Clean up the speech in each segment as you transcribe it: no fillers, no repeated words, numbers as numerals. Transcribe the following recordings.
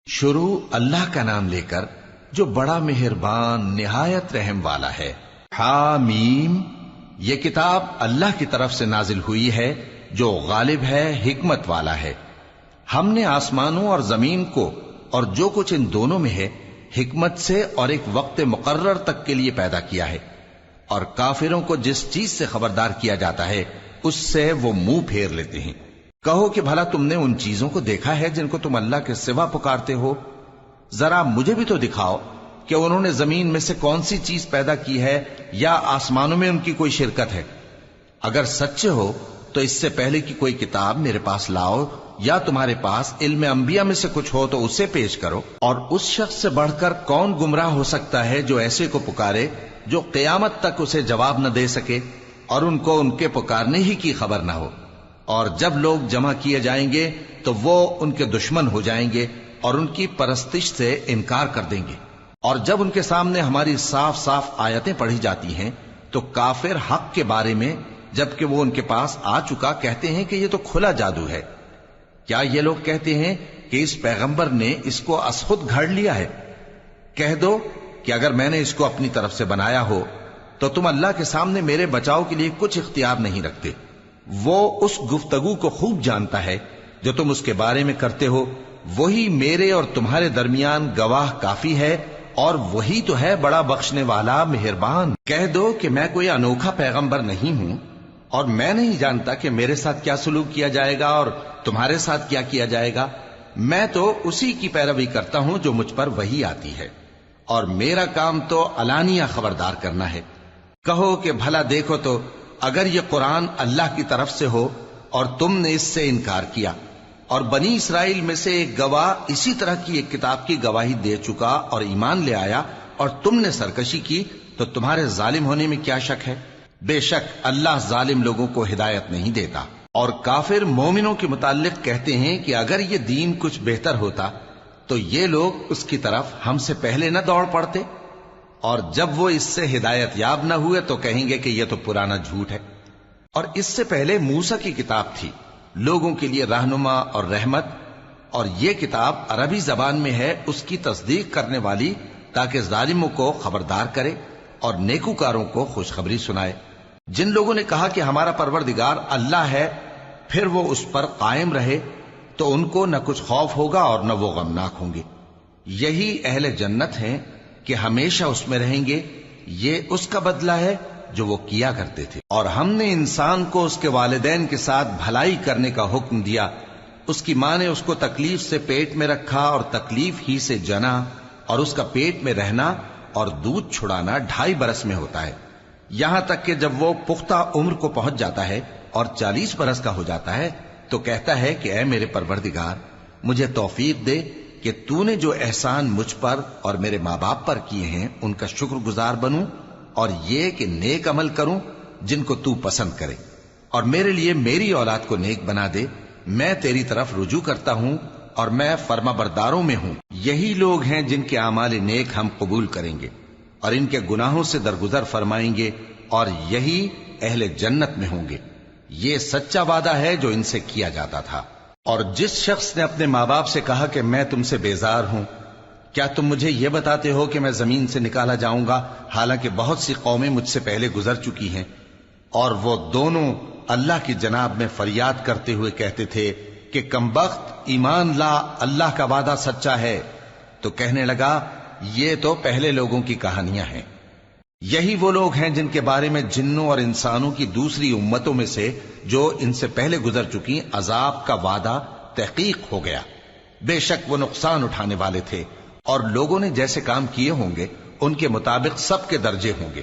شروع اللہ کا نام لے کر جو بڑا مہربان نہایت رحم والا ہے۔ حامیم، یہ کتاب اللہ کی طرف سے نازل ہوئی ہے جو غالب ہے، حکمت والا ہے۔ ہم نے آسمانوں اور زمین کو اور جو کچھ ان دونوں میں ہے حکمت سے اور ایک وقت مقرر تک کے لیے پیدا کیا ہے، اور کافروں کو جس چیز سے خبردار کیا جاتا ہے اس سے وہ منہ پھیر لیتے ہیں۔ کہو کہ بھلا تم نے ان چیزوں کو دیکھا ہے جن کو تم اللہ کے سوا پکارتے ہو؟ ذرا مجھے بھی تو دکھاؤ کہ انہوں نے زمین میں سے کون سی چیز پیدا کی ہے یا آسمانوں میں ان کی کوئی شرکت ہے؟ اگر سچے ہو تو اس سے پہلے کی کوئی کتاب میرے پاس لاؤ، یا تمہارے پاس علم انبیاء میں سے کچھ ہو تو اسے پیش کرو۔ اور اس شخص سے بڑھ کر کون گمراہ ہو سکتا ہے جو ایسے کو پکارے جو قیامت تک اسے جواب نہ دے سکے اور ان کو ان کے پکارنے ہی کی خبر نہ ہو۔ اور جب لوگ جمع کیے جائیں گے تو وہ ان کے دشمن ہو جائیں گے اور ان کی پرستش سے انکار کر دیں گے۔ اور جب ان کے سامنے ہماری صاف صاف آیتیں پڑھی جاتی ہیں تو کافر حق کے بارے میں جبکہ وہ ان کے پاس آ چکا کہتے ہیں کہ یہ تو کھلا جادو ہے۔ کیا یہ لوگ کہتے ہیں کہ اس پیغمبر نے اس کو از خود گھڑ لیا ہے؟ کہہ دو کہ اگر میں نے اس کو اپنی طرف سے بنایا ہو تو تم اللہ کے سامنے میرے بچاؤ کے لیے کچھ اختیار نہیں رکھتے۔ وہ اس گفتگو کو خوب جانتا ہے جو تم اس کے بارے میں کرتے ہو، وہی میرے اور تمہارے درمیان گواہ کافی ہے، اور وہی تو ہے بڑا بخشنے والا مہربان۔ کہہ دو کہ میں کوئی انوکھا پیغمبر نہیں ہوں، اور میں نہیں جانتا کہ میرے ساتھ کیا سلوک کیا جائے گا اور تمہارے ساتھ کیا کیا جائے گا۔ میں تو اسی کی پیروی کرتا ہوں جو مجھ پر وحی آتی ہے، اور میرا کام تو علانیہ خبردار کرنا ہے۔ کہو کہ بھلا دیکھو تو اگر یہ قرآن اللہ کی طرف سے ہو اور تم نے اس سے انکار کیا، اور بنی اسرائیل میں سے ایک گواہ اسی طرح کی ایک کتاب کی گواہی دے چکا اور ایمان لے آیا، اور تم نے سرکشی کی، تو تمہارے ظالم ہونے میں کیا شک ہے؟ بے شک اللہ ظالم لوگوں کو ہدایت نہیں دیتا۔ اور کافر مومنوں کے متعلق کہتے ہیں کہ اگر یہ دین کچھ بہتر ہوتا تو یہ لوگ اس کی طرف ہم سے پہلے نہ دوڑ پڑتے، اور جب وہ اس سے ہدایت یاب نہ ہوئے تو کہیں گے کہ یہ تو پرانا جھوٹ ہے۔ اور اس سے پہلے موسیٰ کی کتاب تھی، لوگوں کے لیے رہنما اور رحمت، اور یہ کتاب عربی زبان میں ہے اس کی تصدیق کرنے والی، تاکہ ظالموں کو خبردار کرے اور نیکوکاروں کو خوشخبری سنائے۔ جن لوگوں نے کہا کہ ہمارا پروردگار اللہ ہے، پھر وہ اس پر قائم رہے تو ان کو نہ کچھ خوف ہوگا اور نہ وہ غمناک ہوں گے۔ یہی اہل جنت ہیں کہ ہمیشہ اس میں رہیں گے، یہ اس کا بدلہ ہے جو وہ کیا کرتے تھے۔ اور ہم نے انسان کو اس کے والدین کے ساتھ بھلائی کرنے کا حکم دیا۔ اس کی ماں نے اس کو تکلیف سے پیٹ میں رکھا اور تکلیف ہی سے جنا، اور اس کا پیٹ میں رہنا اور دودھ چھڑانا 2.5 برس میں ہوتا ہے، یہاں تک کہ جب وہ پختہ عمر کو پہنچ جاتا ہے اور 40 برس کا ہو جاتا ہے تو کہتا ہے کہ اے میرے پروردگار، مجھے توفیق دے کہ تو نے جو احسان مجھ پر اور میرے ماں باپ پر کیے ہیں ان کا شکر گزار بنوں، اور یہ کہ نیک عمل کروں جن کو تو پسند کرے، اور میرے لیے میری اولاد کو نیک بنا دے۔ میں تیری طرف رجوع کرتا ہوں اور میں فرما برداروں میں ہوں۔ یہی لوگ ہیں جن کے اعمال نیک ہم قبول کریں گے اور ان کے گناہوں سے درگزر فرمائیں گے، اور یہی اہل جنت میں ہوں گے۔ یہ سچا وعدہ ہے جو ان سے کیا جاتا تھا۔ اور جس شخص نے اپنے ماں باپ سے کہا کہ میں تم سے بیزار ہوں، کیا تم مجھے یہ بتاتے ہو کہ میں زمین سے نکالا جاؤں گا، حالانکہ بہت سی قومیں مجھ سے پہلے گزر چکی ہیں؟ اور وہ دونوں اللہ کی جناب میں فریاد کرتے ہوئے کہتے تھے کہ کمبخت، ایمان لا، اللہ کا وعدہ سچا ہے۔ تو کہنے لگا یہ تو پہلے لوگوں کی کہانیاں ہیں۔ یہی وہ لوگ ہیں جن کے بارے میں جنوں اور انسانوں کی دوسری امتوں میں سے جو ان سے پہلے گزر چکی عذاب کا وعدہ تحقیق ہو گیا۔ بے شک وہ نقصان اٹھانے والے تھے، اور لوگوں نے جیسے کام کیے ہوں گے ان کے مطابق سب کے درجے ہوں گے۔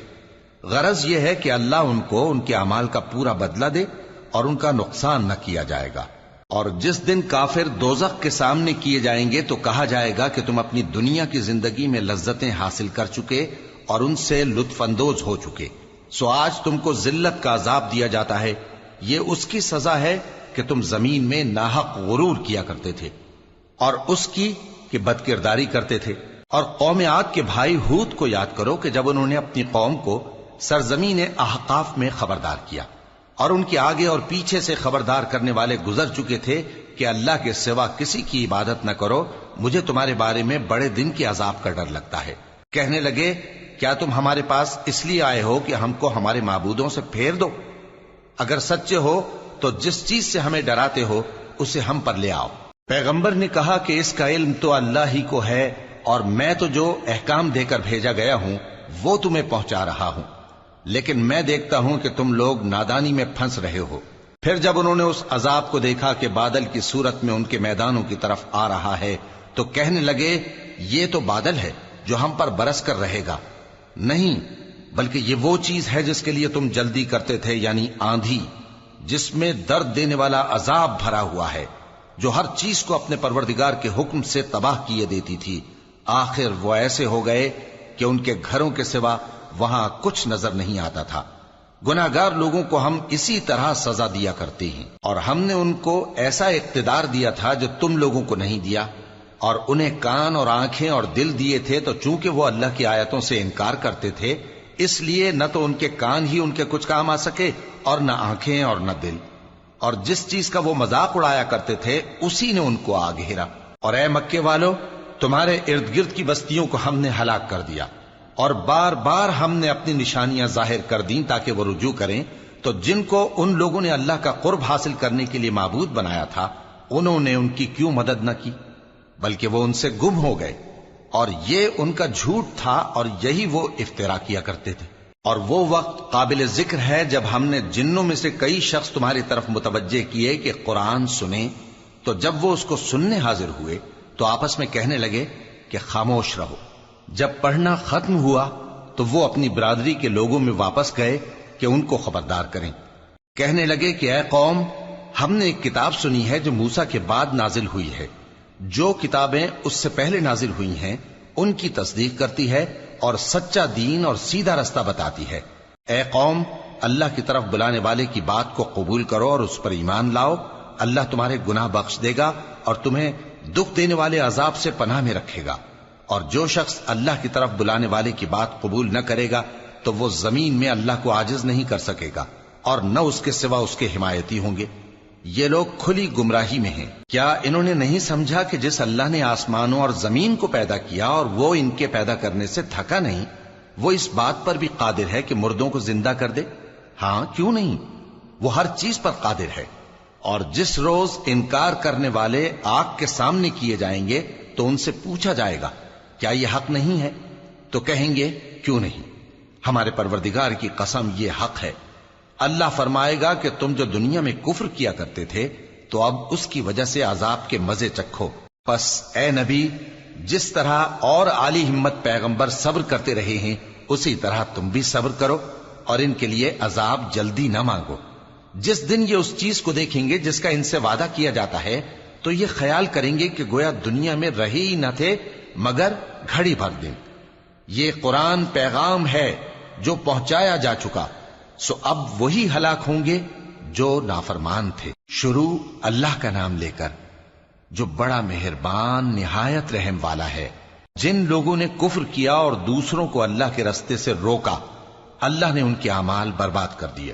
غرض یہ ہے کہ اللہ ان کو ان کے اعمال کا پورا بدلہ دے اور ان کا نقصان نہ کیا جائے گا۔ اور جس دن کافر دوزخ کے سامنے کیے جائیں گے تو کہا جائے گا کہ تم اپنی دنیا کی زندگی میں لذتیں حاصل کر چکے اور ان سے لطف اندوز ہو چکے، سو آج تم کو ذلت کا عذاب دیا جاتا ہے۔ یہ اس کی سزا ہے کہ تم زمین میں ناحق غرور کیا کرتے تھے، اور اس کی کہ بد کرداری کرتے تھے۔ اور قوم عاد کے بھائی ہود کو یاد کرو کہ جب انہوں نے اپنی قوم کو سرزمین احقاف میں خبردار کیا، اور ان کے آگے اور پیچھے سے خبردار کرنے والے گزر چکے تھے کہ اللہ کے سوا کسی کی عبادت نہ کرو، مجھے تمہارے بارے میں بڑے دن کے عذاب کا ڈر لگتا ہے۔ کہنے لگے کیا تم ہمارے پاس اس لیے آئے ہو کہ ہم کو ہمارے معبودوں سے پھیر دو؟ اگر سچے ہو تو جس چیز سے ہمیں ڈراتے ہو اسے ہم پر لے آؤ۔ پیغمبر نے کہا کہ اس کا علم تو اللہ ہی کو ہے، اور میں تو جو احکام دے کر بھیجا گیا ہوں وہ تمہیں پہنچا رہا ہوں، لیکن میں دیکھتا ہوں کہ تم لوگ نادانی میں پھنس رہے ہو۔ پھر جب انہوں نے اس عذاب کو دیکھا کہ بادل کی صورت میں ان کے میدانوں کی طرف آ رہا ہے تو کہنے لگے یہ تو بادل ہے جو ہم پر برس کر رہے گا۔ نہیں، بلکہ یہ وہ چیز ہے جس کے لیے تم جلدی کرتے تھے، یعنی آندھی، جس میں درد دینے والا عذاب بھرا ہوا ہے، جو ہر چیز کو اپنے پروردگار کے حکم سے تباہ کیے دیتی تھی۔ آخر وہ ایسے ہو گئے کہ ان کے گھروں کے سوا وہاں کچھ نظر نہیں آتا تھا۔ گناہگار لوگوں کو ہم اسی طرح سزا دیا کرتے ہیں، اور ہم نے ان کو ایسا اقتدار دیا تھا جو تم لوگوں کو نہیں دیا، اور انہیں کان اور آنکھیں اور دل دیے تھے، تو چونکہ وہ اللہ کی آیتوں سے انکار کرتے تھے اس لیے نہ تو ان کے کان ہی ان کے کچھ کام آ سکے اور نہ آنکھیں اور نہ دل، اور جس چیز کا وہ مذاق اڑایا کرتے تھے اسی نے ان کو آ گھیرا۔ اور اے مکے والو، تمہارے ارد گرد کی بستیوں کو ہم نے ہلاک کر دیا، اور بار بار ہم نے اپنی نشانیاں ظاہر کر دیں تاکہ وہ رجوع کریں، تو جن کو ان لوگوں نے اللہ کا قرب حاصل کرنے کے لیے معبود بنایا تھا انہوں نے ان کی کیوں مدد نہ کی، بلکہ وہ ان سے گم ہو گئے، اور یہ ان کا جھوٹ تھا اور یہی وہ افترا کیا کرتے تھے۔ اور وہ وقت قابل ذکر ہے جب ہم نے جنوں میں سے کئی شخص تمہاری طرف متوجہ کیے کہ قرآن سنیں، تو جب وہ اس کو سننے حاضر ہوئے تو آپس میں کہنے لگے کہ خاموش رہو۔ جب پڑھنا ختم ہوا تو وہ اپنی برادری کے لوگوں میں واپس گئے کہ ان کو خبردار کریں۔ کہنے لگے کہ اے قوم، ہم نے ایک کتاب سنی ہے جو موسیٰ کے بعد نازل ہوئی ہے، جو کتابیں اس سے پہلے نازل ہوئی ہیں ان کی تصدیق کرتی ہے اور سچا دین اور سیدھا رستہ بتاتی ہے۔ اے قوم، اللہ کی طرف بلانے والے کی بات کو قبول کرو اور اس پر ایمان لاؤ، اللہ تمہارے گناہ بخش دے گا اور تمہیں دکھ دینے والے عذاب سے پناہ میں رکھے گا۔ اور جو شخص اللہ کی طرف بلانے والے کی بات قبول نہ کرے گا تو وہ زمین میں اللہ کو عاجز نہیں کر سکے گا، اور نہ اس کے سوا اس کے حمایتی ہوں گے۔ یہ لوگ کھلی گمراہی میں ہیں۔ کیا انہوں نے نہیں سمجھا کہ جس اللہ نے آسمانوں اور زمین کو پیدا کیا اور وہ ان کے پیدا کرنے سے تھکا نہیں، وہ اس بات پر بھی قادر ہے کہ مردوں کو زندہ کر دے؟ ہاں، کیوں نہیں، وہ ہر چیز پر قادر ہے۔ اور جس روز انکار کرنے والے آگ کے سامنے کیے جائیں گے تو ان سے پوچھا جائے گا کیا یہ حق نہیں ہے؟ تو کہیں گے کیوں نہیں، ہمارے پروردگار کی قسم یہ حق ہے۔ اللہ فرمائے گا کہ تم جو دنیا میں کفر کیا کرتے تھے تو اب اس کی وجہ سے عذاب کے مزے چکھو۔ پس اے نبی، جس طرح اور عالی ہمت پیغمبر صبر کرتے رہے ہیں اسی طرح تم بھی صبر کرو، اور ان کے لیے عذاب جلدی نہ مانگو۔ جس دن یہ اس چیز کو دیکھیں گے جس کا ان سے وعدہ کیا جاتا ہے تو یہ خیال کریں گے کہ گویا دنیا میں رہے ہی نہ تھے مگر گھڑی بھر دن۔ یہ قرآن پیغام ہے جو پہنچایا جا چکا، سو اب وہی ہلاک ہوں گے جو نافرمان تھے۔ شروع اللہ کا نام لے کر جو بڑا مہربان نہایت رحم والا ہے۔ جن لوگوں نے کفر کیا اور دوسروں کو اللہ کے رستے سے روکا، اللہ نے ان کے اعمال برباد کر دیے،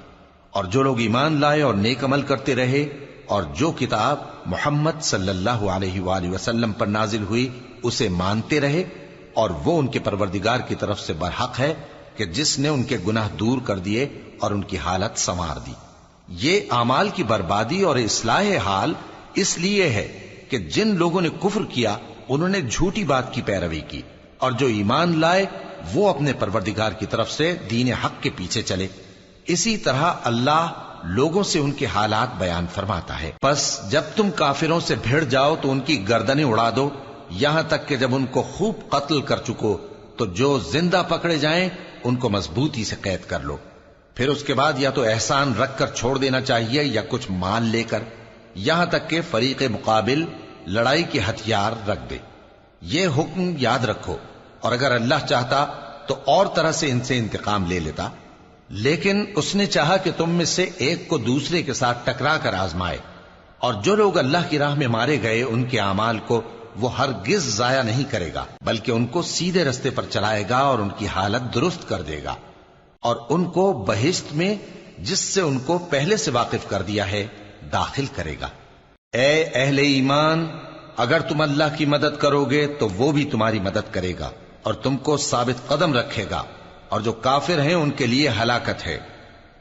اور جو لوگ ایمان لائے اور نیک عمل کرتے رہے اور جو کتاب محمد صلی اللہ علیہ وآلہ وسلم پر نازل ہوئی اسے مانتے رہے، اور وہ ان کے پروردگار کی طرف سے برحق ہے کہ جس نے ان کے گناہ دور کر دیے اور ان کی حالت سنوار دی۔ یہ اعمال کی بربادی اور اصلاح حال اس لیے ہے کہ جن لوگوں نے کفر کیا انہوں نے جھوٹی بات کی پیروی کی، اور جو ایمان لائے وہ اپنے پروردگار کی طرف سے دین حق کے پیچھے چلے۔ اسی طرح اللہ لوگوں سے ان کے حالات بیان فرماتا ہے۔ پس جب تم کافروں سے بھیڑ جاؤ تو ان کی گردنیں اڑا دو، یہاں تک کہ جب ان کو خوب قتل کر چکو تو جو زندہ پکڑے جائیں ان کو مضبوطی سے قید کر لو۔ پھر اس کے بعد یا تو احسان رکھ کر چھوڑ دینا چاہیے یا کچھ مال لے کر، یہاں تک کہ فریق مقابل لڑائی کے ہتھیار رکھ دے۔ یہ حکم یاد رکھو، اور اگر اللہ چاہتا تو اور طرح سے ان سے انتقام لے لیتا، لیکن اس نے چاہا کہ تم میں سے ایک کو دوسرے کے ساتھ ٹکرا کر آزمائے۔ اور جو لوگ اللہ کی راہ میں مارے گئے ان کے اعمال کو وہ ہرگز ضائع نہیں کرے گا، بلکہ ان کو سیدھے رستے پر چلائے گا اور ان کی حالت درست کر دے گا، اور ان کو بہشت میں جس سے ان کو پہلے سے واقف کر دیا ہے داخل کرے گا۔ اے اہل ایمان، اگر تم اللہ کی مدد کرو گے تو وہ بھی تمہاری مدد کرے گا اور تم کو ثابت قدم رکھے گا، اور جو کافر ہیں ان کے لیے ہلاکت ہے،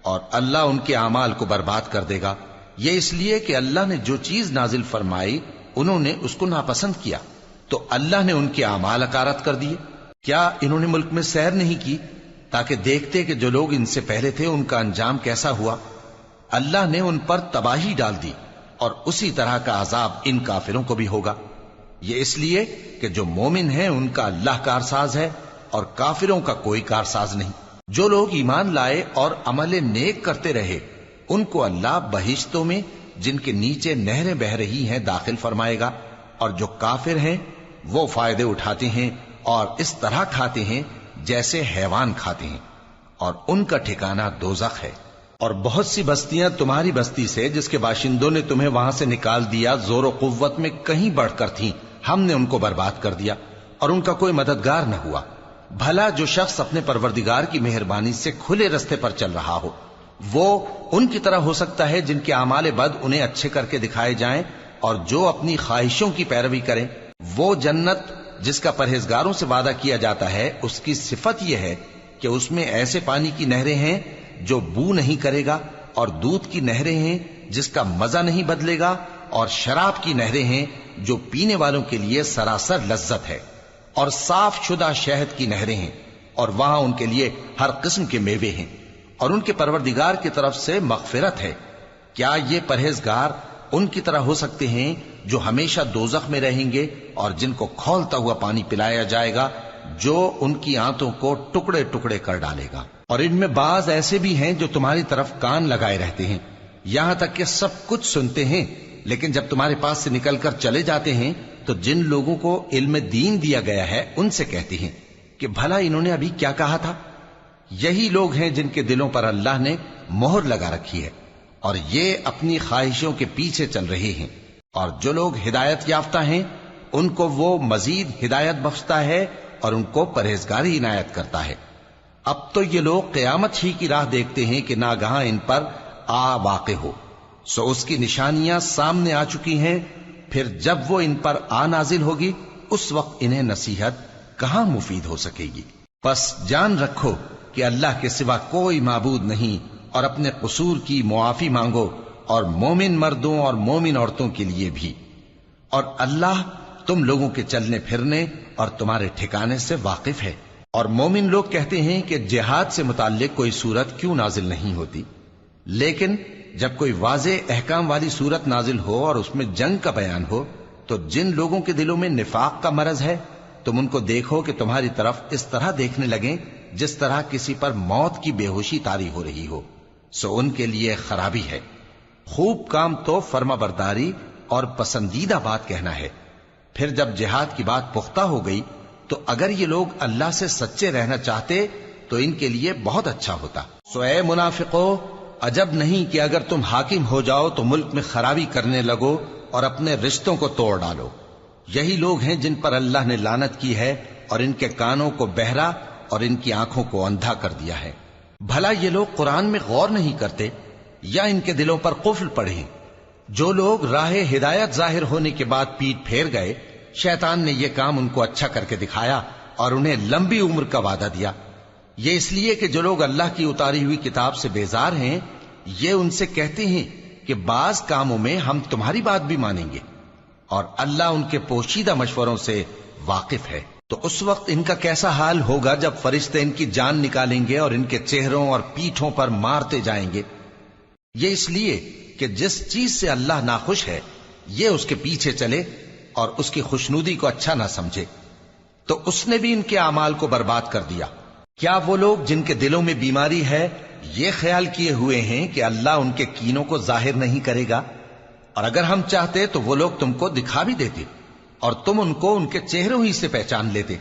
اور اللہ ان کے اعمال کو برباد کر دے گا۔ یہ اس لیے کہ اللہ نے جو چیز نازل فرمائی انہوں نے اس کو ناپسند کیا، تو اللہ نے ان کے اعمال اکارت کر دیے۔ کیا انہوں نے ملک میں سیر نہیں کی تاکہ دیکھتے کہ جو لوگ ان سے پہلے تھے ان کا انجام کیسا ہوا؟ اللہ نے ان پر تباہی ڈال دی، اور اسی طرح کا عذاب ان کافروں کو بھی ہوگا۔ یہ اس لیے کہ جو مومن ہیں ان کا اللہ کارساز ہے اور کافروں کا کوئی کارساز نہیں۔ جو لوگ ایمان لائے اور عمل نیک کرتے رہے ان کو اللہ بہشتوں میں جن کے نیچے نہریں بہ رہی ہیں داخل فرمائے گا، اور جو کافر ہیں وہ فائدے اٹھاتے ہیں اور اس طرح کھاتے ہیں جیسے حیوان کھاتے ہیں، اور ان کا ٹھکانہ دوزخ ہے۔ اور بہت سی بستیاں تمہاری بستی سے جس کے باشندوں نے تمہیں وہاں سے نکال دیا زور و قوت میں کہیں بڑھ کر تھیں، ہم نے ان کو برباد کر دیا اور ان کا کوئی مددگار نہ ہوا۔ بھلا جو شخص اپنے پروردگار کی مہربانی سے کھلے رستے پر چل رہا ہو وہ ان کی طرح ہو سکتا ہے جن کے اعمال بد انہیں اچھے کر کے دکھائے جائیں، اور جو اپنی خواہشوں کی پیروی کریں۔ وہ جنت جس کا پرہیزگاروں سے وعدہ کیا جاتا ہے اس کی صفت یہ ہے کہ اس میں ایسے پانی کی نہریں ہیں جو بو نہیں کرے گا، اور دودھ کی نہریں ہیں جس کا مزہ نہیں بدلے گا، اور شراب کی نہریں ہیں جو پینے والوں کے لیے سراسر لذت ہے، اور صاف شدہ شہد کی نہریں ہیں، اور وہاں ان کے لیے ہر قسم کے میوے ہیں، اور ان کے پروردگار کی طرف سے مغفرت ہے۔ کیا یہ پرہیزگار ان کی طرح ہو سکتے ہیں جو ہمیشہ دوزخ میں رہیں گے اور جن کو کھولتا ہوا پانی پلایا جائے گا جو ان کی آنتوں کو ٹکڑے ٹکڑے کر ڈالے گا؟ اور ان میں بعض ایسے بھی ہیں جو تمہاری طرف کان لگائے رہتے ہیں، یہاں تک کہ سب کچھ سنتے ہیں، لیکن جب تمہارے پاس سے نکل کر چلے جاتے ہیں تو جن لوگوں کو علم دین دیا گیا ہے ان سے کہتے ہیں کہ بھلا انہوں نے ابھی کیا کہا تھا؟ یہی لوگ ہیں جن کے دلوں پر اللہ نے مہر لگا رکھی ہے، اور یہ اپنی خواہشوں کے پیچھے چل رہے ہیں۔ اور جو لوگ ہدایت یافتہ ہیں ان کو وہ مزید ہدایت بخشتا ہے اور ان کو پرہیزگاری عنایت کرتا ہے۔ اب تو یہ لوگ قیامت ہی کی راہ دیکھتے ہیں کہ ناگہاں ان پر آ واقع ہو، سو اس کی نشانیاں سامنے آ چکی ہیں، پھر جب وہ ان پر آ نازل ہوگی اس وقت انہیں نصیحت کہاں مفید ہو سکے گی۔ پس جان رکھو کہ اللہ کے سوا کوئی معبود نہیں، اور اپنے قصور کی معافی مانگو، اور مومن مردوں اور مومن عورتوں کے لیے بھی، اور اللہ تم لوگوں کے چلنے پھرنے اور تمہارے ٹھکانے سے واقف ہے۔ اور مومن لوگ کہتے ہیں کہ جہاد سے متعلق کوئی صورت کیوں نازل نہیں ہوتی، لیکن جب کوئی واضح احکام والی صورت نازل ہو اور اس میں جنگ کا بیان ہو تو جن لوگوں کے دلوں میں نفاق کا مرض ہے تم ان کو دیکھو کہ تمہاری طرف اس طرح دیکھنے لگیں جس طرح کسی پر موت کی بے ہوشی طاری ہو رہی ہو، سو ان کے لیے خرابی ہے۔ خوب کام تو فرما برداری اور پسندیدہ بات کہنا ہے۔ پھر جب جہاد کی بات پختہ ہو گئی تو اگر یہ لوگ اللہ سے سچے رہنا چاہتے تو ان کے لیے بہت اچھا ہوتا۔ سو اے منافقو، عجب نہیں کہ اگر تم حاکم ہو جاؤ تو ملک میں خرابی کرنے لگو اور اپنے رشتوں کو توڑ ڈالو۔ یہی لوگ ہیں جن پر اللہ نے لعنت کی ہے اور ان کے کانوں کو بہرا اور ان کی آنکھوں کو اندھا کر دیا ہے۔ بھلا یہ لوگ قرآن میں غور نہیں کرتے یا ان کے دلوں پر قفل پڑے ہیں؟ جو لوگ راہ ہدایت ظاہر ہونے کے بعد پیٹ پھیر گئے، شیطان نے یہ کام ان کو اچھا کر کے دکھایا اور انہیں لمبی عمر کا وعدہ دیا۔ یہ اس لیے کہ جو لوگ اللہ کی اتاری ہوئی کتاب سے بیزار ہیں یہ ان سے کہتے ہیں کہ بعض کاموں میں ہم تمہاری بات بھی مانیں گے، اور اللہ ان کے پوشیدہ مشوروں سے واقف ہے۔ تو اس وقت ان کا کیسا حال ہوگا جب فرشتے ان کی جان نکالیں گے اور ان کے چہروں اور پیٹھوں پر مارتے جائیں گے۔ یہ اس لیے کہ جس چیز سے اللہ ناخوش ہے یہ اس کے پیچھے چلے اور اس کی خوشنودی کو اچھا نہ سمجھے، تو اس نے بھی ان کے اعمال کو برباد کر دیا۔ کیا وہ لوگ جن کے دلوں میں بیماری ہے یہ خیال کیے ہوئے ہیں کہ اللہ ان کے کینوں کو ظاہر نہیں کرے گا؟ اور اگر ہم چاہتے تو وہ لوگ تم کو دکھا بھی دیتے اور تم ان کو ان کے چہروں ہی سے پہچان لیتے،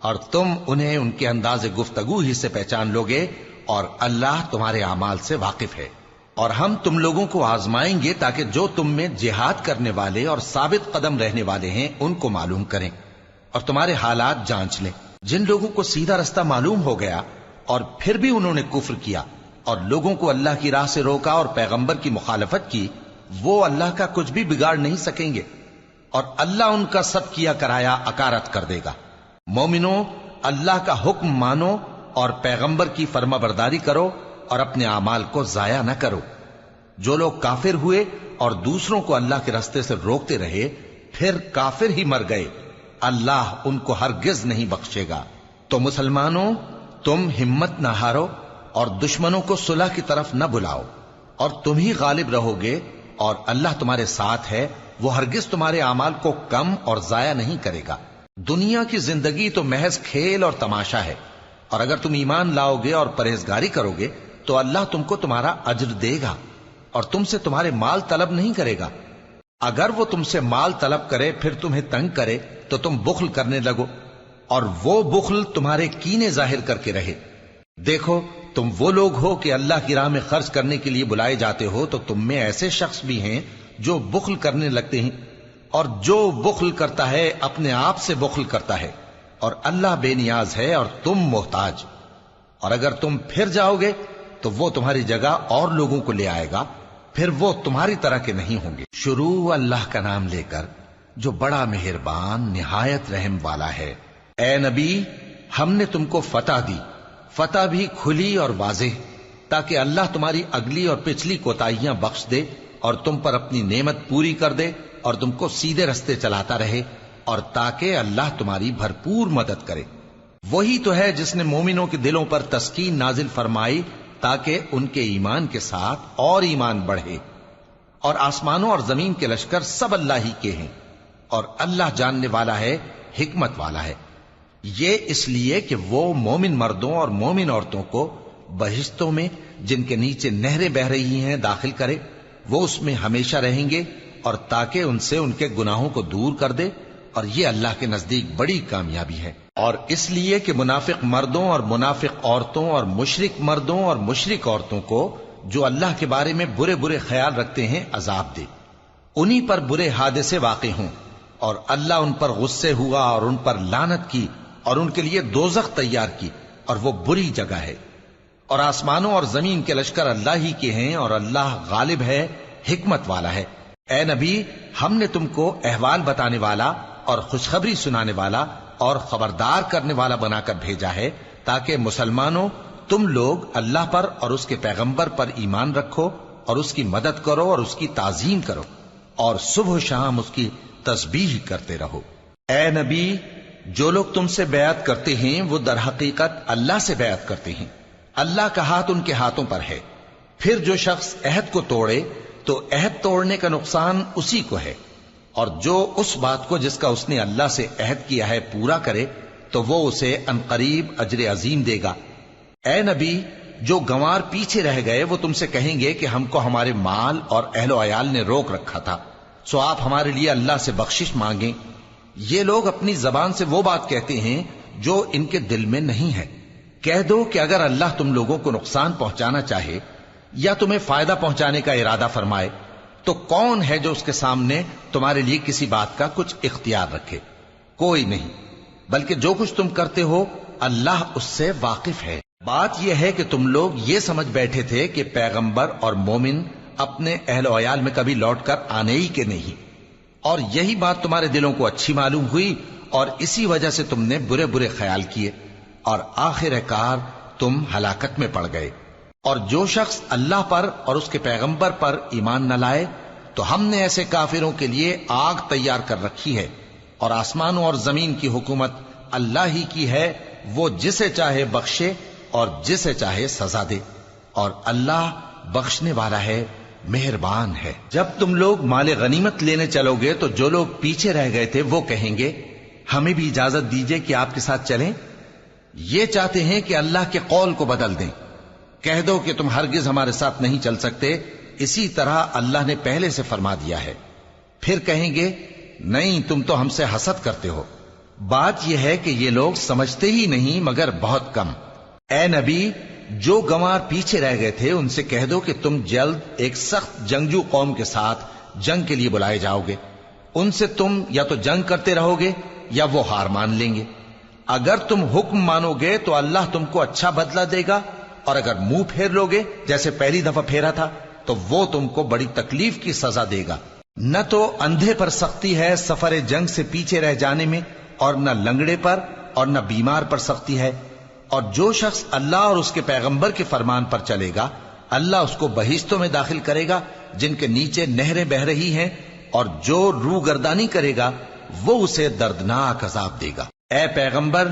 اور تم انہیں ان کے انداز گفتگو ہی سے پہچان لوگے، اور اللہ تمہارے اعمال سے واقف ہے۔ اور ہم تم لوگوں کو آزمائیں گے تاکہ جو تم میں جہاد کرنے والے اور ثابت قدم رہنے والے ہیں ان کو معلوم کریں اور تمہارے حالات جانچ لیں۔ جن لوگوں کو سیدھا رستہ معلوم ہو گیا اور پھر بھی انہوں نے کفر کیا اور لوگوں کو اللہ کی راہ سے روکا اور پیغمبر کی مخالفت کی، وہ اللہ کا کچھ بھی بگاڑ نہیں سکیں گے، اور اللہ ان کا سب کیا کرایا اکارت کر دے گا۔ مومنو، اللہ کا حکم مانو اور پیغمبر کی فرما برداری کرو اور اپنے اعمال کو ضائع نہ کرو۔ جو لوگ کافر ہوئے اور دوسروں کو اللہ کے راستے سے روکتے رہے پھر کافر ہی مر گئے، اللہ ان کو ہرگز نہیں بخشے گا۔ تو مسلمانوں، تم ہمت نہ ہارو اور دشمنوں کو صلح کی طرف نہ بلاؤ، اور تم ہی غالب رہو گے، اور اللہ تمہارے ساتھ ہے، وہ ہرگز تمہارے اعمال کو کم اور ضائع نہیں کرے گا۔ دنیا کی زندگی تو محض کھیل اور تماشا ہے، اور اگر تم ایمان لاؤ گے اور پرہیزگاری کرو گے تو اللہ تم کو تمہارا اجر دے گا اور تم سے تمہارے مال طلب نہیں کرے گا۔ اگر وہ تم سے مال طلب کرے پھر تمہیں تنگ کرے تو تم بخل کرنے لگو، اور وہ بخل تمہارے کینے ظاہر کر کے رہے۔ دیکھو، تم وہ لوگ ہو کہ اللہ کی راہ میں خرچ کرنے کے لیے بلائے جاتے ہو، تو تم میں ایسے شخص بھی ہیں جو بخل کرنے لگتے ہیں، اور جو بخل کرتا ہے اپنے آپ سے بخل کرتا ہے، اور اللہ بے نیاز ہے اور تم محتاج۔ اور اگر تم پھر جاؤ گے تو وہ تمہاری جگہ اور لوگوں کو لے آئے گا، پھر وہ تمہاری طرح کے نہیں ہوں گے۔ شروع اللہ کا نام لے کر جو بڑا مہربان نہایت رحم والا ہے۔ اے نبی، ہم نے تم کو فتح دی، فتح بھی کھلی اور واضح، تاکہ اللہ تمہاری اگلی اور پچھلی کوتاہیاں بخش دے اور تم پر اپنی نعمت پوری کر دے اور تم کو سیدھے رستے چلاتا رہے، اور تاکہ اللہ تمہاری بھرپور مدد کرے۔ وہی تو ہے جس نے مومنوں کے دلوں پر تسکین نازل فرمائی تاکہ ان کے ایمان کے ساتھ اور ایمان بڑھے۔ اور آسمانوں اور زمین کے لشکر سب اللہ ہی کے ہیں، اور اللہ جاننے والا ہے، حکمت والا ہے۔ یہ اس لیے کہ وہ مومن مردوں اور مومن عورتوں کو بہشتوں میں جن کے نیچے نہریں بہ رہی ہیں داخل کرے، وہ اس میں ہمیشہ رہیں گے، اور تاکہ ان سے ان کے گناہوں کو دور کر دے، اور یہ اللہ کے نزدیک بڑی کامیابی ہے۔ اور اس لیے کہ منافق مردوں اور منافق عورتوں اور مشرک مردوں اور مشرک عورتوں کو جو اللہ کے بارے میں برے برے خیال رکھتے ہیں عذاب دے، انہی پر برے حادثے واقع ہوں، اور اللہ ان پر غصے ہوا اور ان پر لعنت کی اور ان کے لیے دوزخ تیار کی، اور وہ بری جگہ ہے۔ اور آسمانوں اور زمین کے لشکر اللہ ہی کے ہیں، اور اللہ غالب ہے، حکمت والا ہے۔ اے نبی، ہم نے تم کو احوال بتانے والا اور خوشخبری سنانے والا اور خبردار کرنے والا بنا کر بھیجا ہے، تاکہ مسلمانوں تم لوگ اللہ پر اور اس کے پیغمبر پر ایمان رکھو اور اس کی مدد کرو اور اس کی تعظیم کرو، اور صبح و شام اس کی تسبیح کرتے رہو۔ اے نبی، جو لوگ تم سے بیعت کرتے ہیں وہ در حقیقت اللہ سے بیعت کرتے ہیں، اللہ کا ہاتھ ان کے ہاتھوں پر ہے۔ پھر جو شخص عہد کو توڑے تو عہد توڑنے کا نقصان اسی کو ہے، اور جو اس بات کو جس کا اس نے اللہ سے عہد کیا ہے پورا کرے تو وہ اسے عنقریب اجر عظیم دے گا۔ اے نبی، جو گنوار پیچھے رہ گئے وہ تم سے کہیں گے کہ ہم کو ہمارے مال اور اہل و عیال نے روک رکھا تھا، سو آپ ہمارے لیے اللہ سے بخشش مانگیں۔ یہ لوگ اپنی زبان سے وہ بات کہتے ہیں جو ان کے دل میں نہیں ہے۔ کہہ دو کہ اگر اللہ تم لوگوں کو نقصان پہنچانا چاہے یا تمہیں فائدہ پہنچانے کا ارادہ فرمائے تو کون ہے جو اس کے سامنے تمہارے لیے کسی بات کا کچھ اختیار رکھے؟ کوئی نہیں، بلکہ جو کچھ تم کرتے ہو اللہ اس سے واقف ہے۔ بات یہ ہے کہ تم لوگ یہ سمجھ بیٹھے تھے کہ پیغمبر اور مومن اپنے اہل و عیال میں کبھی لوٹ کر آنے ہی کے نہیں، اور یہی بات تمہارے دلوں کو اچھی معلوم ہوئی اور اسی وجہ سے تم نے برے برے خیال کیے، اور آخر کار تم ہلاکت میں پڑ گئے۔ اور جو شخص اللہ پر اور اس کے پیغمبر پر ایمان نہ لائے تو ہم نے ایسے کافروں کے لیے آگ تیار کر رکھی ہے، اور آسمانوں اور زمین کی حکومت اللہ ہی کی ہے، وہ جسے چاہے بخشے اور جسے چاہے سزا دے، اور اللہ بخشنے والا ہے، مہربان ہے۔ جب تم لوگ مال غنیمت لینے چلو گے تو جو لوگ پیچھے رہ گئے تھے وہ کہیں گے ہمیں بھی اجازت دیجئے کہ آپ کے ساتھ چلیں، یہ چاہتے ہیں کہ اللہ کے قول کو بدل دیں۔ کہہ دو کہ تم ہرگز ہمارے ساتھ نہیں چل سکتے، اسی طرح اللہ نے پہلے سے فرما دیا ہے۔ پھر کہیں گے نہیں، تم تو ہم سے حسد کرتے ہو۔ بات یہ ہے کہ یہ لوگ سمجھتے ہی نہیں مگر بہت کم۔ اے نبی، جو گنوار پیچھے رہ گئے تھے ان سے کہہ دو کہ تم جلد ایک سخت جنگجو قوم کے ساتھ جنگ کے لیے بلائے جاؤ گے، ان سے تم یا تو جنگ کرتے رہو گے یا وہ ہار مان لیں گے۔ اگر تم حکم مانو گے تو اللہ تم کو اچھا بدلہ دے گا، اور اگر منہ پھیر لو گے جیسے پہلی دفعہ پھیرا تھا تو وہ تم کو بڑی تکلیف کی سزا دے گا۔ نہ تو اندھے پر سختی ہے سفر جنگ سے پیچھے رہ جانے میں، اور نہ لنگڑے پر اور نہ بیمار پر سختی ہے، اور جو شخص اللہ اور اس کے پیغمبر کے فرمان پر چلے گا اللہ اس کو بہشتوں میں داخل کرے گا جن کے نیچے نہریں بہ رہی ہیں، اور جو روگردانی کرے گا وہ اسے دردناک عذاب دے گا۔ اے پیغمبر،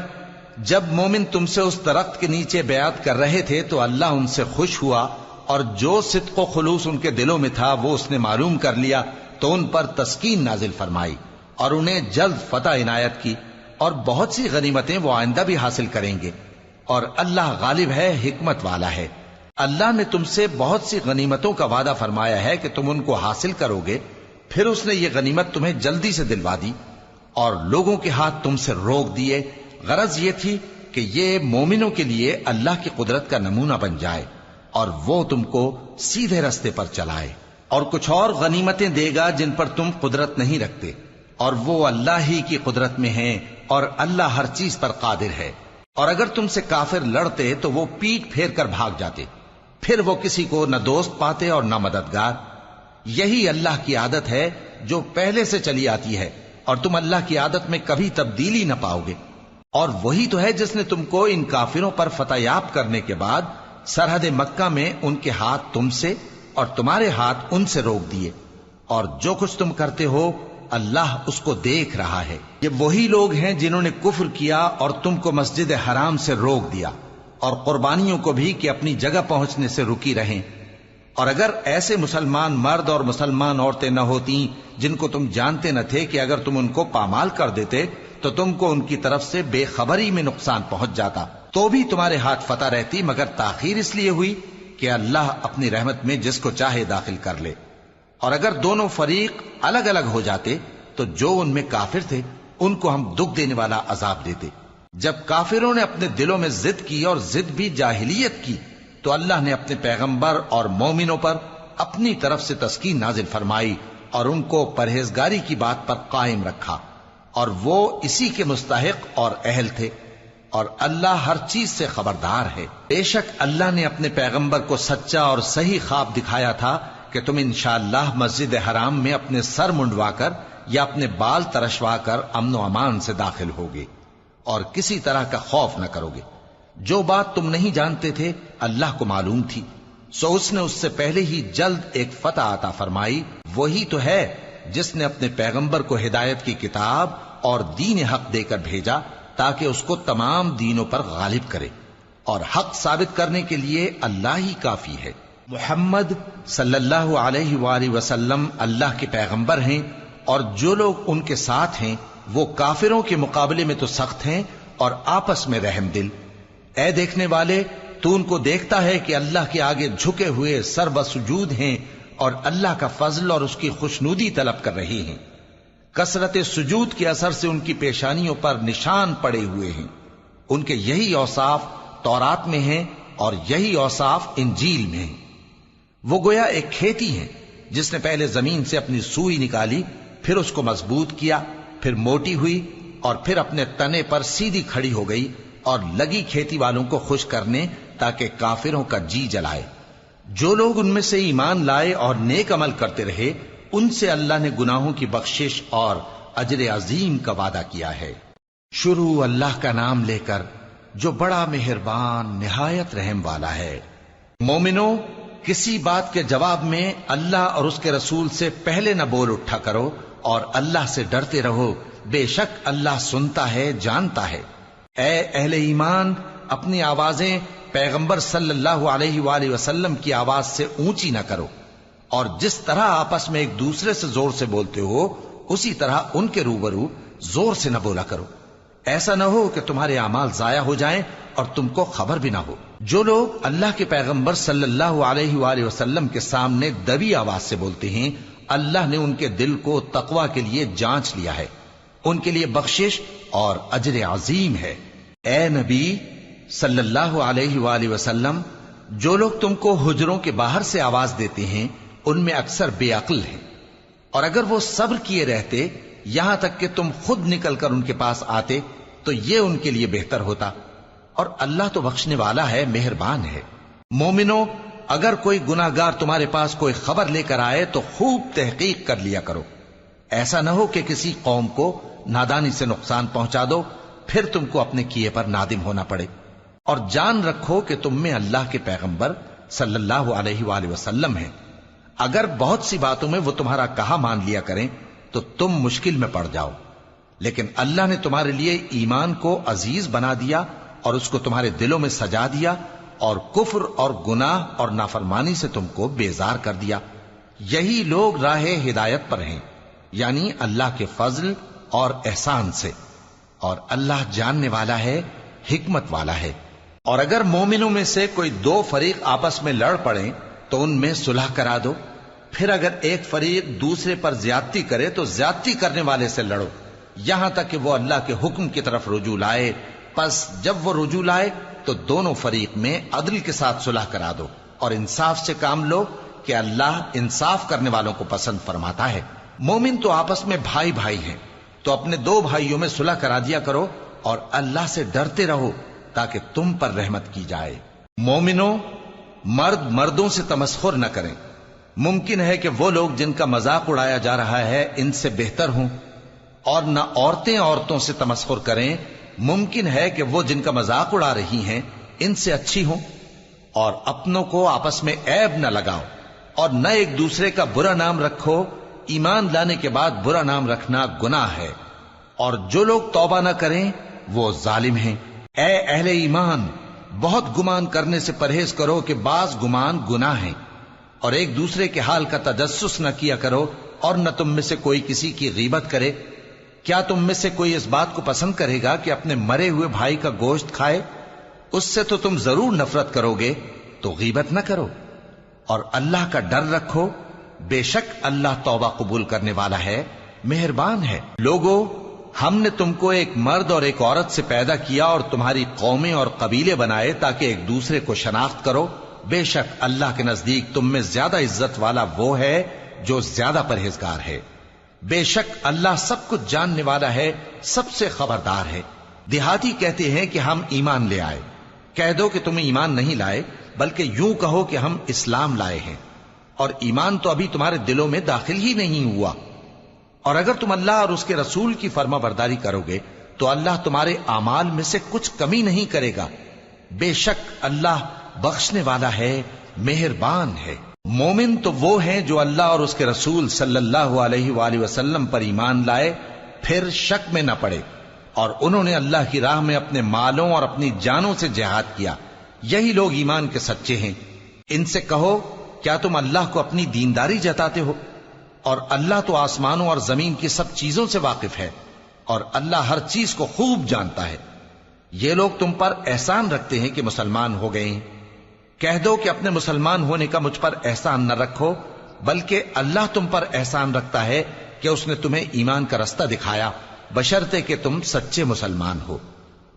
جب مومن تم سے اس درخت کے نیچے بیعت کر رہے تھے تو اللہ ان سے خوش ہوا، اور جو صدق و خلوص ان کے دلوں میں تھا وہ اس نے معلوم کر لیا تو ان پر تسکین نازل فرمائی اور انہیں جلد فتح عنایت کی، اور بہت سی غنیمتیں وہ آئندہ بھی حاصل کریں گے، اور اللہ غالب ہے، حکمت والا ہے۔ اللہ نے تم سے بہت سی غنیمتوں کا وعدہ فرمایا ہے کہ تم ان کو حاصل کرو گے، پھر اس نے یہ غنیمت تمہیں جلدی سے دلوا دی اور لوگوں کے ہاتھ تم سے روک دیے۔ غرض یہ تھی کہ یہ مومنوں کے لیے اللہ کی قدرت کا نمونہ بن جائے اور وہ تم کو سیدھے رستے پر چلائے، اور کچھ اور غنیمتیں دے گا جن پر تم قدرت نہیں رکھتے، اور وہ اللہ ہی کی قدرت میں ہیں، اور اللہ ہر چیز پر قادر ہے۔ اور اگر تم سے کافر لڑتے تو وہ پیٹ پھیر کر بھاگ جاتے، پھر وہ کسی کو نہ دوست پاتے اور نہ مددگار۔ یہی اللہ کی عادت ہے جو پہلے سے چلی آتی ہے، اور تم اللہ کی عادت میں کبھی تبدیلی نہ پاؤ گے۔ اور وہی تو ہے جس نے تم کو ان کافروں پر فتح یاب کرنے کے بعد سرحد مکہ میں ان کے ہاتھ تم سے اور تمہارے ہاتھ ان سے روک دیے، اور جو کچھ تم کرتے ہو اللہ اس کو دیکھ رہا ہے۔ یہ وہی لوگ ہیں جنہوں نے کفر کیا اور تم کو مسجد حرام سے روک دیا، اور قربانیوں کو بھی کہ اپنی جگہ پہنچنے سے رکی رہیں۔ اور اگر ایسے مسلمان مرد اور مسلمان عورتیں نہ ہوتی جن کو تم جانتے نہ تھے کہ اگر تم ان کو پامال کر دیتے تو تم کو ان کی طرف سے بے خبری میں نقصان پہنچ جاتا، تو بھی تمہارے ہاتھ فتح رہتی، مگر تاخیر اس لیے ہوئی کہ اللہ اپنی رحمت میں جس کو چاہے داخل کر لے۔ اور اگر دونوں فریق الگ الگ ہو جاتے تو جو ان میں کافر تھے ان کو ہم دکھ دینے والا عذاب دیتے۔ جب کافروں نے اپنے دلوں میں ضد کی، اور ضد بھی جاہلیت کی، تو اللہ نے اپنے پیغمبر اور مومنوں پر اپنی طرف سے تسکین نازل فرمائی اور ان کو پرہیزگاری کی بات پر قائم رکھا، اور وہ اسی کے مستحق اور اہل تھے، اور اللہ ہر چیز سے خبردار ہے۔ بے شک اللہ نے اپنے پیغمبر کو سچا اور صحیح خواب دکھایا تھا کہ تم انشاءاللہ مسجد حرام میں اپنے سر منڈوا کر یا اپنے بال ترشوا کر امن و امان سے داخل ہوگے اور کسی طرح کا خوف نہ کرو گے۔ جو بات تم نہیں جانتے تھے اللہ کو معلوم تھی، سو اس نے اس سے پہلے ہی جلد ایک فتح عطا فرمائی۔ وہی تو ہے جس نے اپنے پیغمبر کو ہدایت کی کتاب اور دین حق دے کر بھیجا تاکہ اس کو تمام دینوں پر غالب کرے، اور حق ثابت کرنے کے لیے اللہ ہی کافی ہے۔ محمد صلی اللہ علیہ وآلہ وسلم اللہ کے پیغمبر ہیں، اور جو لوگ ان کے ساتھ ہیں وہ کافروں کے مقابلے میں تو سخت ہیں اور آپس میں رحم دل۔ اے دیکھنے والے، تو ان کو دیکھتا ہے کہ اللہ کے آگے جھکے ہوئے سر بسجود ہیں اور اللہ کا فضل اور اس کی خوشنودی طلب کر رہے ہیں۔ کثرت سجود کے اثر سے ان کی پیشانیوں پر نشان پڑے ہوئے ہیں۔ ان کے یہی اوصاف تورات میں ہیں اور یہی اوصاف انجیل میں ہیں۔ وہ گویا ایک کھیتی ہے جس نے پہلے زمین سے اپنی سوئی نکالی، پھر اس کو مضبوط کیا، پھر موٹی ہوئی، اور پھر اپنے تنے پر سیدھی کھڑی ہو گئی، اور لگی کھیتی والوں کو خوش کرنے تاکہ کافروں کا جی جلائے۔ جو لوگ ان میں سے ایمان لائے اور نیک عمل کرتے رہے ان سے اللہ نے گناہوں کی بخشش اور اجر عظیم کا وعدہ کیا ہے۔ شروع اللہ کا نام لے کر جو بڑا مہربان نہایت رحم والا ہے۔ مومنو، کسی بات کے جواب میں اللہ اور اس کے رسول سے پہلے نہ بول اٹھا کرو، اور اللہ سے ڈرتے رہو، بے شک اللہ سنتا ہے، جانتا ہے۔ اے اہل ایمان، اپنی آوازیں پیغمبر صلی اللہ علیہ وآلہ وسلم کی آواز سے اونچی نہ کرو، اور جس طرح آپس میں ایک دوسرے سے زور سے بولتے ہو اسی طرح ان کے روبرو زور سے نہ بولا کرو، ایسا نہ ہو کہ تمہارے اعمال ضائع ہو جائیں اور تم کو خبر بھی نہ ہو۔ جو لوگ اللہ کے پیغمبر صلی اللہ علیہ وآلہ وسلم کے سامنے دبی آواز سے بولتے ہیں اللہ نے ان کے دل کو تقوی کے لیے جانچ لیا ہے، ان کے لیے بخشش اور اجر عظیم ہے۔ اے نبی صلی اللہ علیہ وآلہ وسلم، جو لوگ تم کو حجروں کے باہر سے آواز دیتے ہیں ان میں اکثر بے عقل ہیں، اور اگر وہ صبر کیے رہتے یہاں تک کہ تم خود نکل کر ان کے پاس آتے تو یہ ان کے لیے بہتر ہوتا، اور اللہ تو بخشنے والا ہے، مہربان ہے۔ مومنو، اگر کوئی گناہگار تمہارے پاس کوئی خبر لے کر آئے تو خوب تحقیق کر لیا کرو، ایسا نہ ہو کہ کسی قوم کو نادانی سے نقصان پہنچا دو، پھر تم کو اپنے کیے پر نادم ہونا پڑے۔ اور جان رکھو کہ تم میں اللہ کے پیغمبر صلی اللہ علیہ وآلہ وسلم ہیں، اگر بہت سی باتوں میں وہ تمہارا کہا مان لیا کریں تو تم مشکل میں پڑ جاؤ، لیکن اللہ نے تمہارے لیے ایمان کو عزیز بنا دیا اور اس کو تمہارے دلوں میں سجا دیا، اور کفر اور گناہ اور نافرمانی سے تم کو بیزار کر دیا۔ یہی لوگ راہ ہدایت پر ہیں، یعنی اللہ کے فضل اور احسان سے، اور اللہ جاننے والا ہے، حکمت والا ہے۔ اور اگر مومنوں میں سے کوئی دو فریق آپس میں لڑ پڑیں تو ان میں صلح کرا دو، پھر اگر ایک فریق دوسرے پر زیادتی کرے تو زیادتی کرنے والے سے لڑو، یہاں تک کہ وہ اللہ کے حکم کی طرف رجوع لائے۔ پس جب وہ رجوع لائے تو دونوں فریق میں عدل کے ساتھ صلح کرا دو، اور انصاف سے کام لو کہ اللہ انصاف کرنے والوں کو پسند فرماتا ہے۔ مومن تو آپس میں بھائی بھائی ہیں، تو اپنے دو بھائیوں میں صلح کرا دیا کرو، اور اللہ سے ڈرتے رہو تاکہ تم پر رحمت کی جائے۔ مومنوں، مرد مردوں سے تمسخر نہ کریں۔ ممکن ہے کہ وہ لوگ جن کا مذاق اڑایا جا رہا ہے ان سے بہتر ہوں، اور نہ عورتیں عورتوں سے تمسخر کریں۔ ممکن ہے کہ وہ جن کا مذاق اڑا رہی ہیں ان سے اچھی ہوں۔ اور اپنوں کو آپس میں عیب نہ لگاؤ، اور نہ ایک دوسرے کا برا نام رکھو۔ ایمان لانے کے بعد برا نام رکھنا گناہ ہے، اور جو لوگ توبہ نہ کریں وہ ظالم ہیں۔ اے اہل ایمان، بہت گمان کرنے سے پرہیز کرو کہ بعض گمان گناہ ہیں، اور ایک دوسرے کے حال کا تجسس نہ کیا کرو، اور نہ تم میں سے کوئی کسی کی غیبت کرے۔ کیا تم میں سے کوئی اس بات کو پسند کرے گا کہ اپنے مرے ہوئے بھائی کا گوشت کھائے؟ اس سے تو تم ضرور نفرت کرو گے، تو غیبت نہ کرو، اور اللہ کا ڈر رکھو، بے شک اللہ توبہ قبول کرنے والا ہے، مہربان ہے۔ لوگو، ہم نے تم کو ایک مرد اور ایک عورت سے پیدا کیا اور تمہاری قومیں اور قبیلے بنائے تاکہ ایک دوسرے کو شناخت کرو۔ بے شک اللہ کے نزدیک تم میں زیادہ عزت والا وہ ہے جو زیادہ پرہیزگار ہے۔ بے شک اللہ سب کچھ جاننے والا ہے، سب سے خبردار ہے۔ دیہاتی کہتے ہیں کہ ہم ایمان لے آئے، کہہ دو کہ تم ایمان نہیں لائے، بلکہ یوں کہو کہ ہم اسلام لائے ہیں، اور ایمان تو ابھی تمہارے دلوں میں داخل ہی نہیں ہوا۔ اور اگر تم اللہ اور اس کے رسول کی فرما برداری کرو گے تو اللہ تمہارے اعمال میں سے کچھ کمی نہیں کرے گا۔ بے شک اللہ بخشنے والا ہے، مہربان ہے۔ مومن تو وہ ہیں جو اللہ اور اس کے رسول صلی اللہ علیہ وآلہ وسلم پر ایمان لائے، پھر شک میں نہ پڑے، اور انہوں نے اللہ کی راہ میں اپنے مالوں اور اپنی جانوں سے جہاد کیا۔ یہی لوگ ایمان کے سچے ہیں۔ ان سے کہو، کیا تم اللہ کو اپنی دینداری جتاتے ہو؟ اور اللہ تو آسمانوں اور زمین کی سب چیزوں سے واقف ہے، اور اللہ ہر چیز کو خوب جانتا ہے۔ یہ لوگ تم پر احسان رکھتے ہیں کہ مسلمان ہو گئے ہیں۔ کہہ دو کہ اپنے مسلمان ہونے کا مجھ پر احسان نہ رکھو، بلکہ اللہ تم پر احسان رکھتا ہے کہ اس نے تمہیں ایمان کا رستہ دکھایا، بشرطے کہ تم سچے مسلمان ہو۔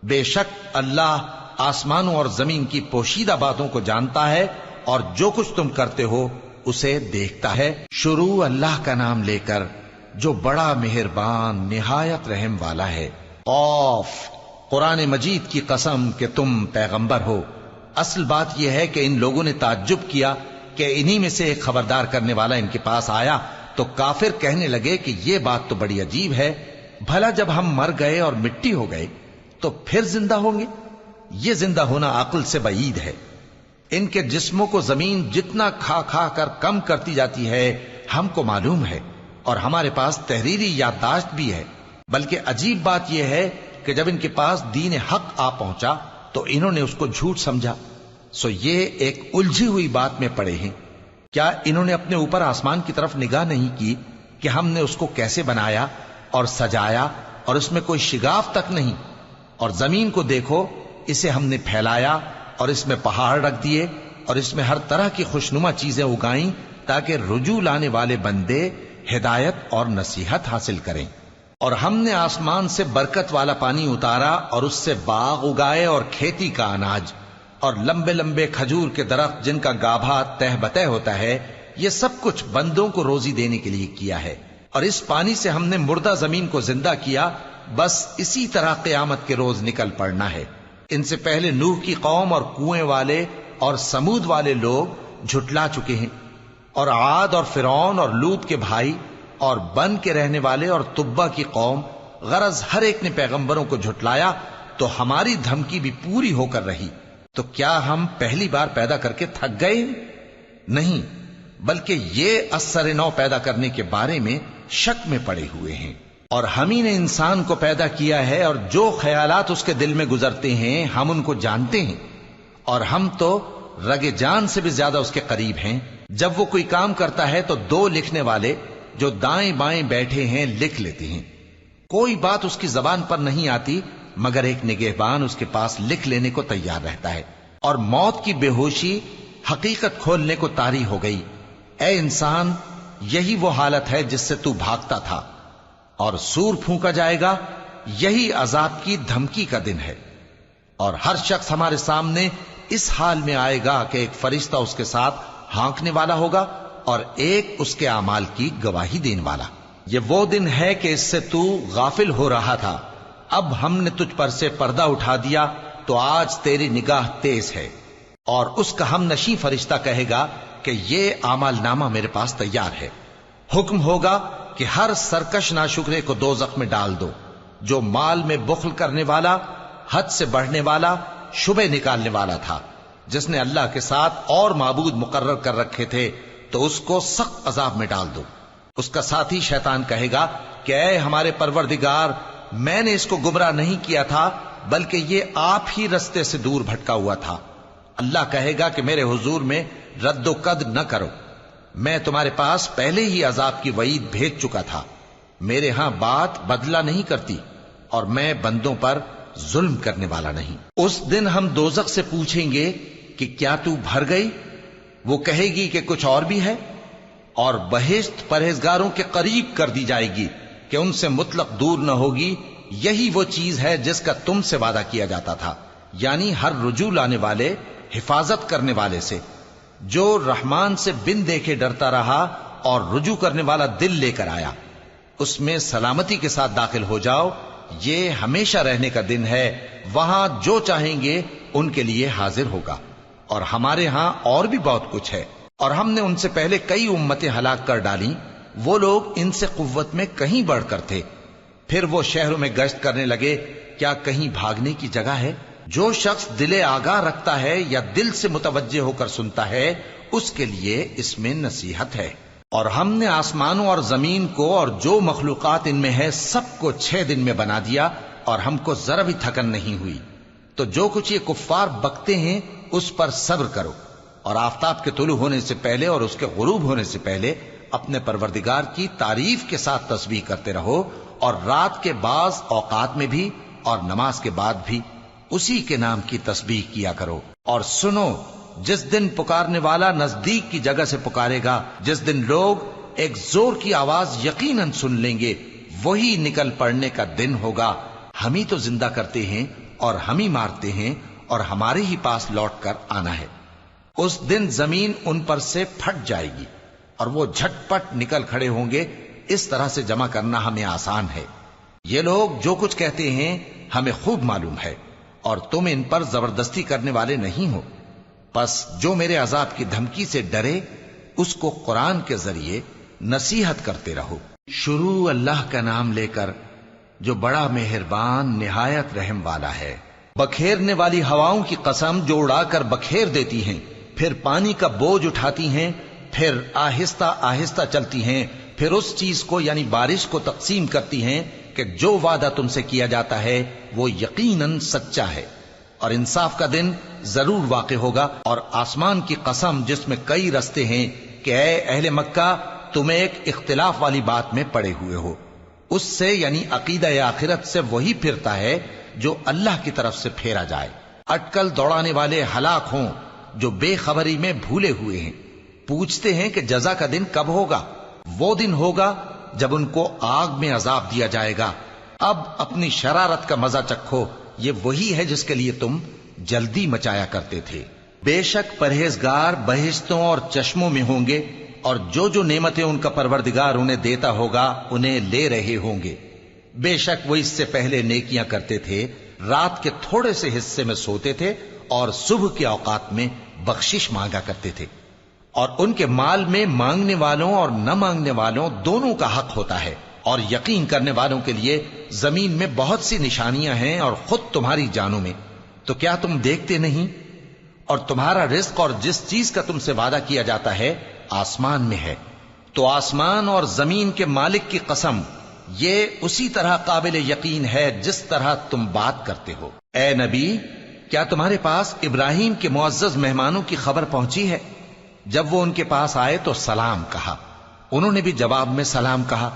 بے شک اللہ آسمانوں اور زمین کی پوشیدہ باتوں کو جانتا ہے، اور جو کچھ تم کرتے ہو اسے دیکھتا ہے۔ شروع اللہ کا نام لے کر جو بڑا مہربان نہایت رحم والا ہے۔ قاف، قرآن مجید کی قسم کہ تم پیغمبر ہو۔ اصل بات یہ ہے کہ ان لوگوں نے تعجب کیا کہ انہی میں سے ایک خبردار کرنے والا ان کے پاس آیا، تو کافر کہنے لگے کہ یہ بات تو بڑی عجیب ہے، بھلا جب ہم مر گئے اور مٹی ہو گئے تو پھر زندہ ہوں گے؟ یہ زندہ ہونا عقل سے بعید ہے۔ ان کے جسموں کو زمین جتنا کھا کھا کر کم کرتی جاتی ہے ہم کو معلوم ہے، اور ہمارے پاس تحریری یادداشت بھی ہے۔ بلکہ عجیب بات یہ ہے کہ جب ان کے پاس دین حق آ پہنچا تو انہوں نے اس کو جھوٹ سمجھا، سو یہ ایک الجھی ہوئی بات میں پڑے ہیں۔ کیا انہوں نے اپنے اوپر آسمان کی طرف نگاہ نہیں کی کہ ہم نے اس کو کیسے بنایا اور سجایا، اور اس میں کوئی شگاف تک نہیں؟ اور زمین کو دیکھو، اسے ہم نے پھیلایا اور اس میں پہاڑ رکھ دیے، اور اس میں ہر طرح کی خوشنما چیزیں اگائیں تاکہ رجوع لانے والے بندے ہدایت اور نصیحت حاصل کریں۔ اور ہم نے آسمان سے برکت والا پانی اتارا اور اس سے باغ اگائے اور کھیتی کا اناج، اور لمبے لمبے کھجور کے درخت جن کا گابھا تہ بتہ ہوتا ہے۔ یہ سب کچھ بندوں کو روزی دینے کے لیے کیا ہے۔ اور اس پانی سے ہم نے مردہ زمین کو زندہ کیا، بس اسی طرح قیامت کے روز نکل پڑنا ہے۔ ان سے پہلے نوح کی قوم اور کنویں والے اور سمود والے لوگ جھٹلا چکے ہیں، اور عاد اور فرعون اور لوط کے بھائی اور بن کے رہنے والے اور تبا کی قوم، غرض ہر ایک نے پیغمبروں کو جھٹلایا، تو ہماری دھمکی بھی پوری ہو کر رہی۔ تو کیا ہم پہلی بار پیدا کر کے تھک گئے؟ نہیں، بلکہ یہ اثر نو پیدا کرنے کے بارے میں شک میں پڑے ہوئے ہیں۔ اور ہم ہی نے انسان کو پیدا کیا ہے، اور جو خیالات اس کے دل میں گزرتے ہیں ہم ان کو جانتے ہیں، اور ہم تو رگ جان سے بھی زیادہ اس کے قریب ہیں۔ جب وہ کوئی کام کرتا ہے تو دو لکھنے والے جو دائیں بائیں بیٹھے ہیں لکھ لیتے ہیں۔ کوئی بات اس کی زبان پر نہیں آتی مگر ایک نگہبان اس کے پاس لکھ لینے کو تیار رہتا ہے۔ اور موت کی بے ہوشی حقیقت کھولنے کو طاری ہو گئی۔ اے انسان، یہی وہ حالت ہے جس سے تو بھاگتا تھا، اور سور پھونکا جائے گا، یہی عذاب کی دھمکی کا دن ہے۔ اور ہر شخص ہمارے سامنے اس حال میں آئے گا کہ ایک فرشتہ اس کے ساتھ ہانکنے والا ہوگا اور ایک اس کے اعمال کی گواہی دینے والا۔ یہ وہ دن ہے کہ اس سے تو غافل ہو رہا تھا، اب ہم نے تجھ پر سے پردہ اٹھا دیا تو آج تیری نگاہ تیز ہے۔ اور اس کا ہم نشیں فرشتہ کہے گا کہ یہ اعمال نامہ میرے پاس تیار ہے۔ حکم ہوگا کہ ہر سرکش ناشکرے کو دوزخ میں ڈال دو، جو مال میں بخل کرنے والا، حد سے بڑھنے والا، شبہ نکالنے والا تھا، جس نے اللہ کے ساتھ اور معبود مقرر کر رکھے تھے، تو اس کو سخت عذاب میں ڈال دو۔ اس کا ساتھی شیطان کہے گا کہ اے ہمارے پروردگار، میں نے اس کو گمراہ نہیں کیا تھا بلکہ یہ آپ ہی رستے سے دور بھٹکا ہوا تھا۔ اللہ کہے گا کہ میرے حضور میں رد و قد نہ کرو، میں تمہارے پاس پہلے ہی عذاب کی وعید بھیج چکا تھا۔ میرے ہاں بات بدلہ نہیں کرتی، اور میں بندوں پر ظلم کرنے والا نہیں۔ اس دن ہم دوزخ سے پوچھیں گے کہ کیا تو بھر گئی؟ وہ کہے گی کہ کچھ اور بھی ہے۔ اور بہشت پرہیزگاروں کے قریب کر دی جائے گی کہ ان سے مطلق دور نہ ہوگی۔ یہی وہ چیز ہے جس کا تم سے وعدہ کیا جاتا تھا، یعنی ہر رجوع لانے والے، حفاظت کرنے والے سے، جو رحمان سے بن دیکھے ڈرتا رہا اور رجوع کرنے والا دل لے کر آیا، اس میں سلامتی کے ساتھ داخل ہو جاؤ۔ یہ ہمیشہ رہنے کا دن ہے، وہاں جو چاہیں گے ان کے لیے حاضر ہوگا۔ اور ہمارے ہاں اور بھی بہت کچھ ہے، اور ہم نے ان سے پہلے کئی امتیں ہلاک کر ڈالیں، وہ لوگ ان سے قوت میں کہیں بڑھ کر تھے۔ پھر وہ شہروں میں گشت کرنے لگے، کیا کہیں بھاگنے کی جگہ ہے؟ جو شخص دل آگاہ رکھتا ہے یا دل سے متوجہ ہو کر سنتا ہے، اس کے لیے اس میں نصیحت ہے۔ اور ہم نے آسمانوں اور زمین کو اور جو مخلوقات ان میں ہے سب کو 6 دن میں بنا دیا، اور ہم کو ذرا بھی تھکن نہیں ہوئی۔ تو جو کچھ یہ کفار بکتے ہیں اس پر صبر کرو، اور آفتاب کے طلوع ہونے سے پہلے اور اس کے غروب ہونے سے پہلے اپنے پروردگار کی تعریف کے ساتھ تسبیح کرتے رہو، اور رات کے بعض اوقات میں بھی اور نماز کے بعد بھی اسی کے نام کی تسبیح کیا کرو۔ اور سنو، جس دن پکارنے والا نزدیک کی جگہ سے پکارے گا، جس دن لوگ ایک زور کی آواز یقیناً سن لیں گے، وہی نکل پڑنے کا دن ہوگا۔ ہم ہی تو زندہ کرتے ہیں اور ہم ہی مارتے ہیں، اور ہمارے ہی پاس لوٹ کر آنا ہے۔ اس دن زمین ان پر سے پھٹ جائے گی، اور وہ جھٹ پٹ نکل کھڑے ہوں گے۔ اس طرح سے جمع کرنا ہمیں آسان ہے۔ یہ لوگ جو کچھ کہتے ہیں ہمیں خوب معلوم ہے، اور تم ان پر زبردستی کرنے والے نہیں ہو۔ پس جو میرے عذاب کی دھمکی سے ڈرے، اس کو قرآن کے ذریعے نصیحت کرتے رہو۔ شروع اللہ کا نام لے کر جو بڑا مہربان نہایت رحم والا ہے۔ بکھیرنے والی ہواؤں کی قسم جو اڑا کر بکھیر دیتی ہیں، پھر پانی کا بوجھ اٹھاتی ہیں، پھر آہستہ آہستہ چلتی ہیں، پھر اس چیز کو یعنی بارش کو تقسیم کرتی ہیں کہ جو وعدہ تم سے کیا جاتا ہے وہ یقیناً سچا ہے، اور انصاف کا دن ضرور واقع ہوگا۔ اور آسمان کی قسم جس میں کئی رستے ہیں کہ اے اہل مکہ، تم ایک اختلاف والی بات میں پڑے ہوئے ہو، اس سے یعنی عقیدہ آخرت سے وہی پھرتا ہے جو اللہ کی طرف سے پھیرا جائے۔ اٹکل دوڑانے والے ہلاک ہوں جو بے خبری میں بھولے ہوئے ہیں۔ پوچھتے ہیں کہ جزا کا دن کب ہوگا؟ وہ دن ہوگا جب ان کو آگ میں عذاب دیا جائے گا۔ اب اپنی شرارت کا مزہ چکھو، یہ وہی ہے جس کے لیے تم جلدی مچایا کرتے تھے۔ بے شک پرہیزگار بہشتوں اور چشموں میں ہوں گے، اور جو نعمتیں ان کا پروردگار انہیں دیتا ہوگا انہیں لے رہے ہوں گے۔ بے شک وہ اس سے پہلے نیکیاں کرتے تھے، رات کے تھوڑے سے حصے میں سوتے تھے، اور صبح کے اوقات میں بخشش مانگا کرتے تھے۔ اور ان کے مال میں مانگنے والوں اور نہ مانگنے والوں دونوں کا حق ہوتا ہے، اور یقین کرنے والوں کے لیے زمین میں بہت سی نشانیاں ہیں اور خود تمہاری جانوں میں، تو کیا تم دیکھتے نہیں؟ اور تمہارا رزق اور جس چیز کا تم سے وعدہ کیا جاتا ہے آسمان میں ہے، تو آسمان اور زمین کے مالک کی قسم، یہ اسی طرح قابل یقین ہے جس طرح تم بات کرتے ہو۔ اے نبی، کیا تمہارے پاس ابراہیم کے معزز مہمانوں کی خبر پہنچی ہے؟ جب وہ ان کے پاس آئے تو سلام کہا، انہوں نے بھی جواب میں سلام کہا۔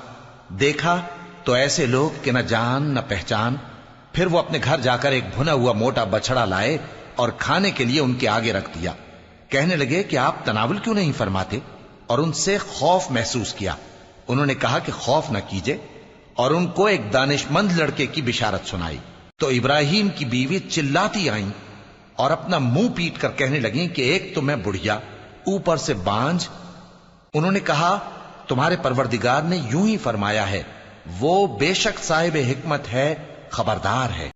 دیکھا تو ایسے لوگ کہ نہ جان نہ پہچان۔ پھر وہ اپنے گھر جا کر ایک بھنا ہوا موٹا بچڑا لائے اور کھانے کے لیے ان کے آگے رکھ دیا۔ کہنے لگے کہ آپ تناول کیوں نہیں فرماتے؟ اور ان سے خوف محسوس کیا۔ انہوں نے کہا کہ خوف نہ کیجے، اور ان کو ایک دانش مند لڑکے کی بشارت سنائی۔ تو ابراہیم کی بیوی چلاتی آئیں اور اپنا منہ پیٹ کر کہنے لگیں کہ ایک تو میں بڑھیا، اوپر سے بانجھ۔ انہوں نے کہا تمہارے پروردگار نے یوں ہی فرمایا ہے، وہ بے شک صاحب حکمت ہے، خبردار ہے۔